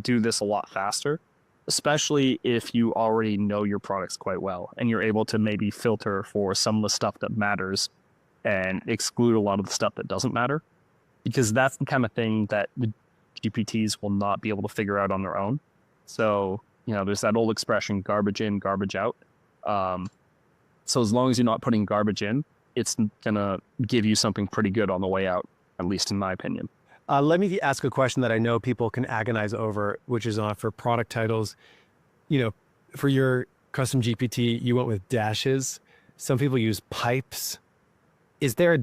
do this a lot faster, especially if you already know your products quite well and you're able to maybe filter for some of the stuff that matters and exclude a lot of the stuff that doesn't matter, because that's the kind of thing that the GPTs will not be able to figure out on their own. So, there's that old expression, garbage in, garbage out. So as long as you're not putting garbage in, it's going to give you something pretty good on the way out, at least in my opinion. Let me ask a question that I know people can agonize over, which is for product titles. For your custom GPT, you went with dashes. Some people use pipes. Is there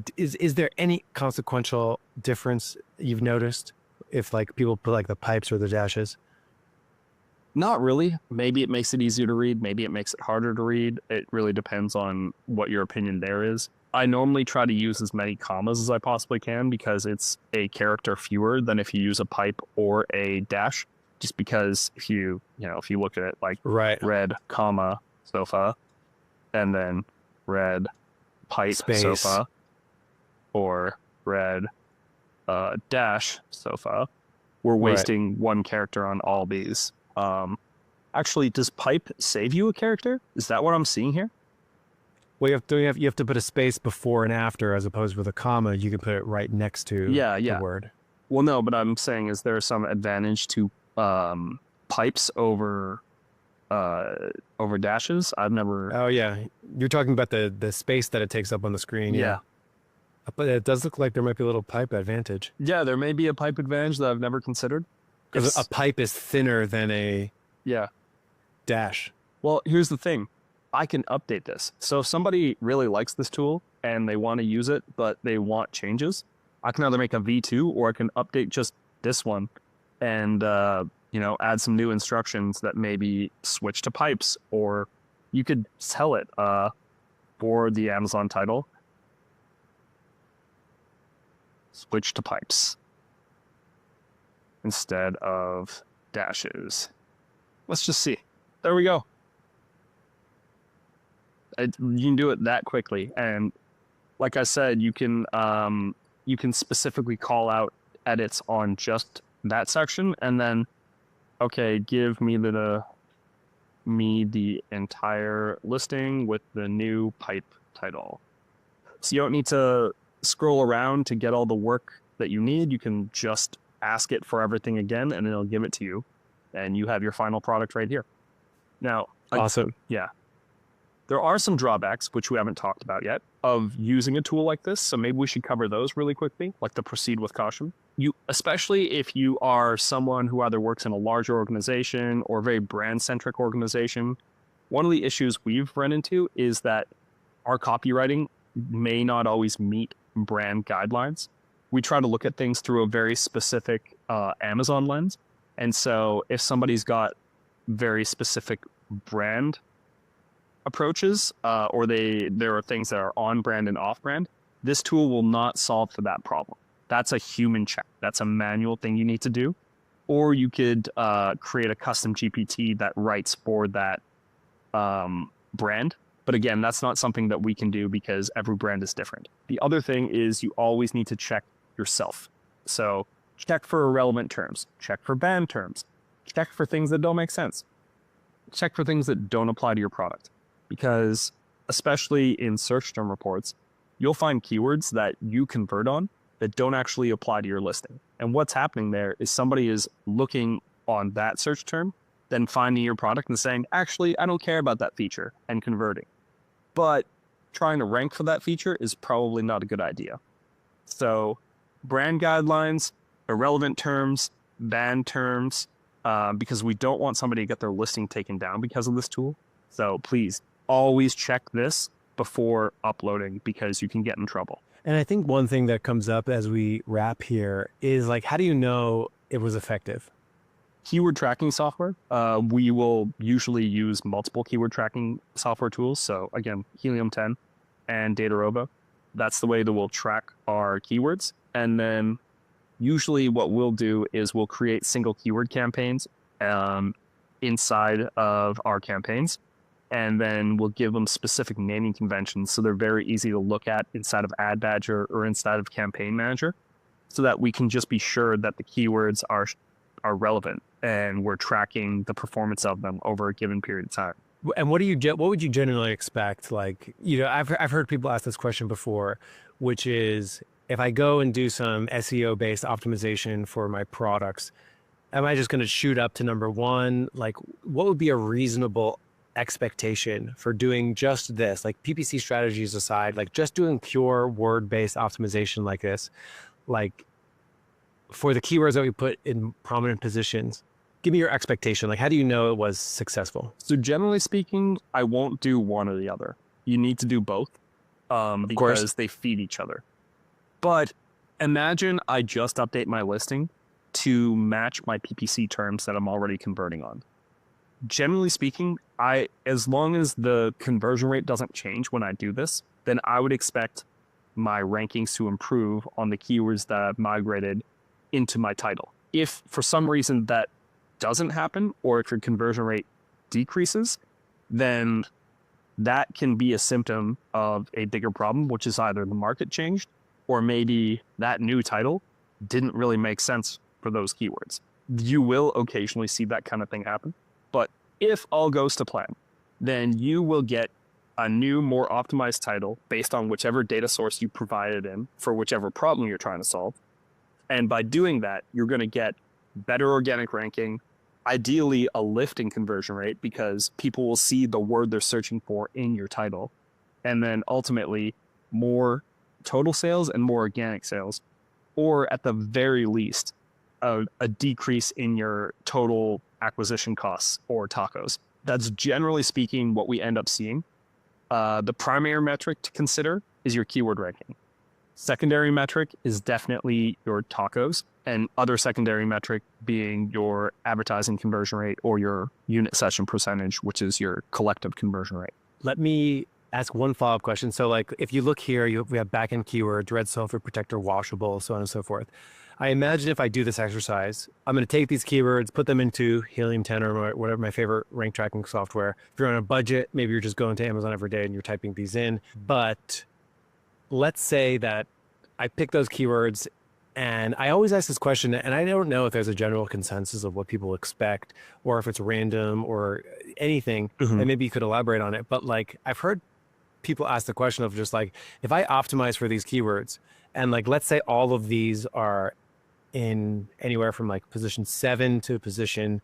any consequential difference you've noticed if like people put like the pipes or the dashes? Not really. Maybe it makes it easier to read. Maybe it makes it harder to read. It really depends on what your opinion there is. I normally try to use as many commas as I possibly can because it's a character fewer than if you use a pipe or a dash. Just because if you look at it like red, comma, sofa, and then red, pipe, space, sofa, or red, dash, sofa, we're wasting one character on all these. Actually, does pipe save you a character? Is that what I'm seeing here? Well, you have to put a space before and after, as opposed with a comma. You can put it right next to the word. Well, no, but I'm saying, is there some advantage to pipes over dashes? I've never. Oh yeah, you're talking about the space that it takes up on the screen. Yeah. But it does look like there might be a little pipe advantage. Yeah, there may be a pipe advantage that I've never considered. Because a pipe is thinner than a dash. Well, here's the thing. I can update this. So if somebody really likes this tool and they want to use it, but they want changes, I can either make a V2 or I can update just this one and, add some new instructions that maybe switch to pipes, or you could tell it for the Amazon title, switch to pipes instead of dashes. Let's just see. There we go. You can do it that quickly. And like I said, you can specifically call out edits on just that section, and then, okay, give me the entire listing with the new pipe title. So you don't need to scroll around to get all the work that you need. You can just ask it for everything again, and it'll give it to you, and you have your final product right here. Now, Awesome. yeah. There are some drawbacks, which we haven't talked about yet, of using a tool like this, so maybe we should cover those really quickly, like the proceed with caution. Especially if you are someone who either works in a larger organization or a very brand-centric organization, one of the issues we've run into is that our copywriting may not always meet brand guidelines. We try to look at things through a very specific Amazon lens, and so if somebody's got very specific brand approaches, or there are things that are on brand and off brand, this tool will not solve for that problem. That's a human check. That's a manual thing you need to do. Or you could create a custom GPT that writes for that brand. But again, that's not something that we can do because every brand is different. The other thing is you always need to check yourself. So check for irrelevant terms, check for banned terms, check for things that don't make sense, check for things that don't apply to your product. Because especially in search term reports, you'll find keywords that you convert on that don't actually apply to your listing. And what's happening there is somebody is looking on that search term, then finding your product and saying, actually, I don't care about that feature, and converting. But trying to rank for that feature is probably not a good idea. So brand guidelines, irrelevant terms, banned terms, because we don't want somebody to get their listing taken down because of this tool. So please always check this before uploading because you can get in trouble. And I think one thing that comes up as we wrap here is like, how do you know it was effective? Keyword tracking software. We will usually use multiple keyword tracking software tools. So again, Helium 10 and DataRobo. That's the way that we'll track our keywords. And then usually what we'll do is we'll create single keyword campaigns inside of our campaigns. And then we'll give them specific naming conventions so they're very easy to look at inside of Ad Badger or inside of Campaign Manager, so that we can just be sure that the keywords are relevant and we're tracking the performance of them over a given period of time. And what would you generally expect? Like, I've heard people ask this question before, which is, if I go and do some SEO based optimization for my products, am I just going to shoot up to number one? Like, what would be a reasonable expectation for doing just this, like PPC strategies aside, like just doing pure word-based optimization like this, like for the keywords that we put in prominent positions? Give me your expectation. Like, how do you know it was successful? So generally speaking, I won't do one or the other. You need to do both because they feed each other. But imagine I just update my listing to match my PPC terms that I'm already converting on. Generally speaking, as long as the conversion rate doesn't change when I do this, then I would expect my rankings to improve on the keywords that I've migrated into my title. If for some reason that doesn't happen, or if your conversion rate decreases, then that can be a symptom of a bigger problem, which is either the market changed or maybe that new title didn't really make sense for those keywords. You will occasionally see that kind of thing happen. But if all goes to plan, then you will get a new, more optimized title based on whichever data source you provided in for whichever problem you're trying to solve. And by doing that, you're going to get better organic ranking, ideally a lift in conversion rate because people will see the word they're searching for in your title. And then ultimately more total sales and more organic sales, or at the very least, a decrease in your total acquisition costs or tacos. That's generally speaking what we end up seeing. The primary metric to consider is your keyword ranking. Secondary metric is definitely your tacos, and other secondary metric being your advertising conversion rate or your unit session percentage, which is your collective conversion rate. Let me ask one follow-up question. So like if you look here, we have backend keywords, red sulfur protector, washable, so on and so forth. I imagine if I do this exercise, I'm going to take these keywords, put them into Helium 10 or whatever my favorite rank tracking software. If you're on a budget, maybe you're just going to Amazon every day and you're typing these in. But let's say that I pick those keywords, and I always ask this question, and I don't know if there's a general consensus of what people expect or if it's random or anything, and maybe you could elaborate on it. But like I've heard people ask the question of just like, if I optimize for these keywords and like, let's say all of these are in anywhere from like position 7 to position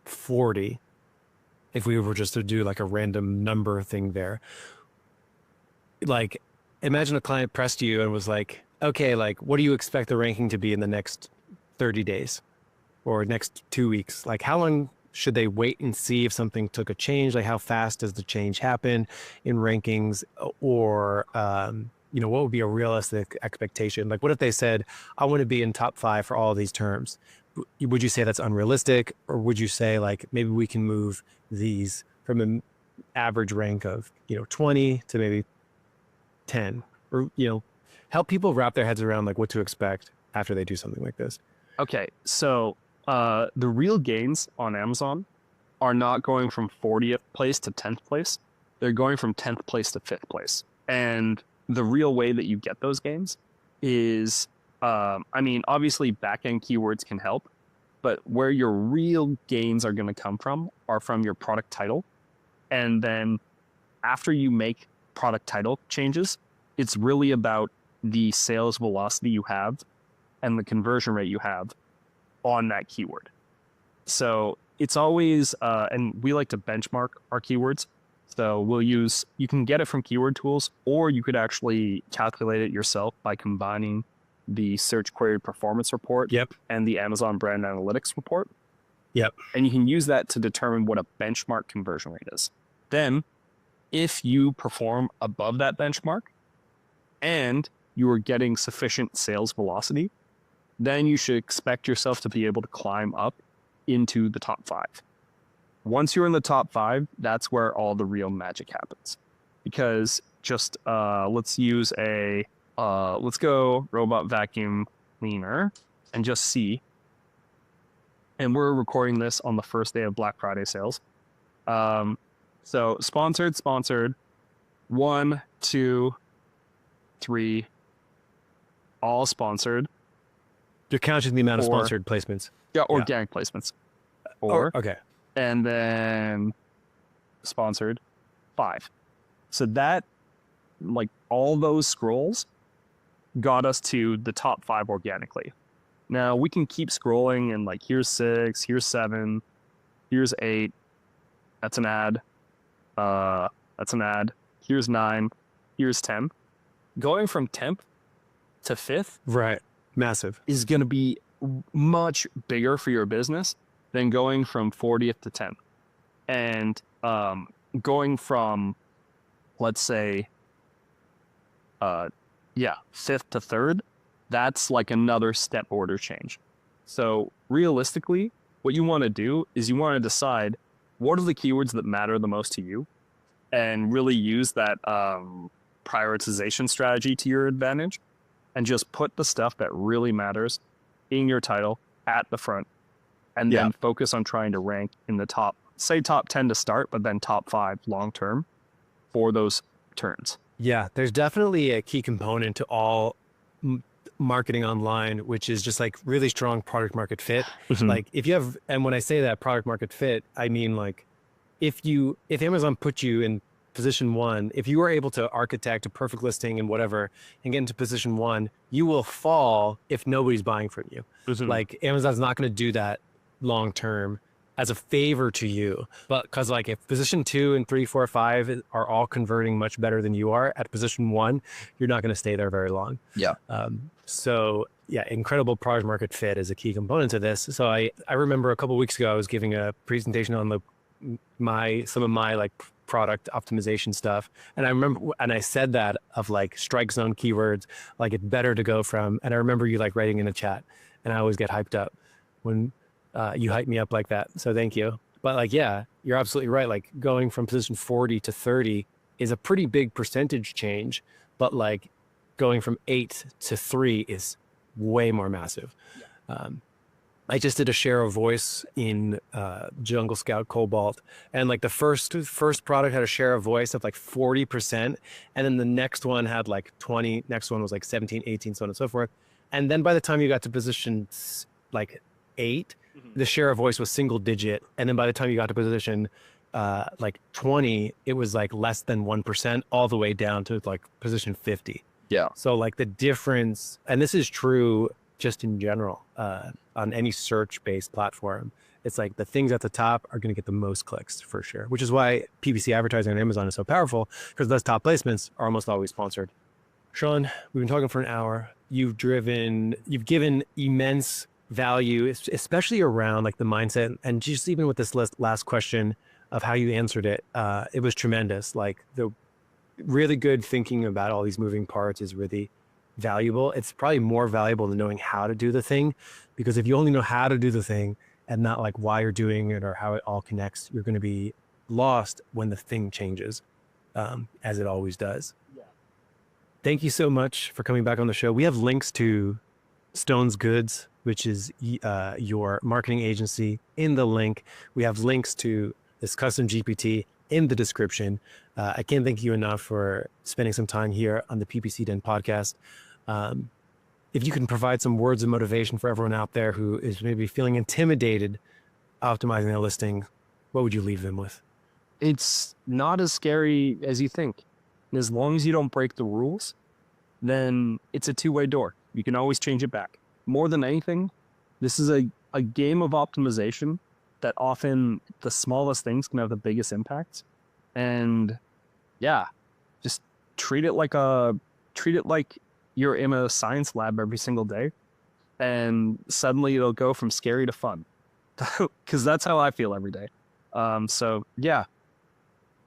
40, if we were just to do like a random number thing there, like imagine a client pressed you and was like, okay, like what do you expect the ranking to be in the next 30 days or next 2 weeks? Like how long should they wait and see if something took a change? Like how fast does the change happen in rankings? Or, what would be a realistic expectation? Like what if they said, I want to be in top 5 for all of these terms? Would you say that's unrealistic? Or would you say like, maybe we can move these from an average rank of, 20 to maybe 10, or, help people wrap their heads around like what to expect after they do something like this? Okay. So the real gains on Amazon are not going from 40th place to 10th place. They're going from 10th place to 5th place. And the real way that you get those gains is, obviously back-end keywords can help, but where your real gains are going to come from are from your product title. And then after you make product title changes, it's really about the sales velocity you have and the conversion rate you have on that keyword. So it's always, and we like to benchmark our keywords. So you can get it from keyword tools, or you could actually calculate it yourself by combining the search query performance report and the Amazon brand analytics report. And you can use that to determine what a benchmark conversion rate is. Then if you perform above that benchmark and you are getting sufficient sales velocity, then you should expect yourself to be able to climb up into the top 5. Once you're in the top 5, that's where all the real magic happens. Because just let's go robot vacuum cleaner and just see. And we're recording this on the first day of Black Friday sales. So sponsored, 1, 2, 3, all sponsored. You're counting the amount of sponsored placements. Yeah, organic placements. 4. Okay. And then sponsored, 5. So that, like all those scrolls got us to the top 5 organically. Now we can keep scrolling and like, here's 6, here's 7, here's 8. That's an ad. That's an ad. Here's 9. Here's 10. Going from 10th to 5th, right, massive, is going to be much bigger for your business than going from 40th to 10th. And going from, let's say, 5th to 3rd, that's like another step order change. So realistically, what you want to do is you want to decide what are the keywords that matter the most to you, and really use that prioritization strategy to your advantage, and just put the stuff that really matters in your title at the front, and then focus on trying to rank in the top 10 to start, but then top 5 long term for those turns. Yeah, there's definitely a key component to all marketing online, which is just like really strong product market fit. Like if you have, and when I say that product market fit, I mean like if Amazon put you in position 1, if you are able to architect a perfect listing and whatever and get into position 1, you will fall if nobody's buying from you. Like Amazon's not going to do that long term as a favor to you, but because like if position 2 and 3, 4, 5 are all converting much better than you are at position 1, you're not going to stay there very long. So incredible product market fit is a key component to this. So I remember a couple of weeks ago I was giving a presentation on some of my like product optimization stuff. And I remember, and I said that of like strike zone keywords, like it's better to go from, and I remember you like writing in the chat, and I always get hyped up when you hype me up like that. So thank you. But like, yeah, you're absolutely right. Like going from position 40 to 30 is a pretty big percentage change, but like going from 8 to 3 is way more massive. I just did a share of voice in Jungle Scout Cobalt, and like the first product had a share of voice of like 40%, and then the next one had like 20, next one was like 17, 18, so on and so forth. And then by the time you got to position like 8, the share of voice was single digit, and then by the time you got to position like 20, it was like less than 1%, all the way down to like position 50. Yeah. So like the difference, and this is true just in general, on any search-based platform, it's like the things at the top are going to get the most clicks for sure, which is why PPC advertising on Amazon is so powerful, because those top placements are almost always sponsored. Sean, we've been talking for an hour. You've given immense value, especially around like the mindset, and just even with this last question of how you answered it, it was tremendous. Like the really good thinking about all these moving parts is really valuable. It's probably more valuable than knowing how to do the thing, because if you only know how to do the thing and not like why you're doing it or how it all connects, you're going to be lost when the thing changes, as it always does. Yeah. Thank you so much for coming back on the show. We have links to Stone's Goods, which is your marketing agency, in the link. We have links to this custom GPT in the description. I can't thank you enough for spending some time here on the PPC Den podcast. If you can provide some words of motivation for everyone out there who is maybe feeling intimidated optimizing their listing, what would you leave them with? It's not as scary as you think. And as long as you don't break the rules, then it's a two-way door. You can always change it back. More than anything, this is a game of optimization that often the smallest things can have the biggest impact. And yeah, just treat it like you're in a science lab every single day, and suddenly it'll go from scary to fun, because that's how I feel every day. So yeah,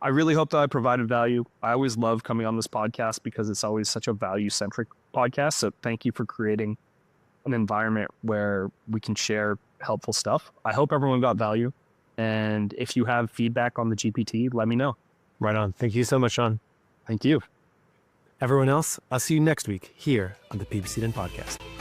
I really hope that I provided value. I always love coming on this podcast because it's always such a value-centric podcast. So thank you for creating an environment where we can share helpful stuff. I hope everyone got value. And if you have feedback on the GPT, let me know. Right on. Thank you so much, Sean. Thank you. Everyone else, I'll see you next week here on the PPC Den podcast.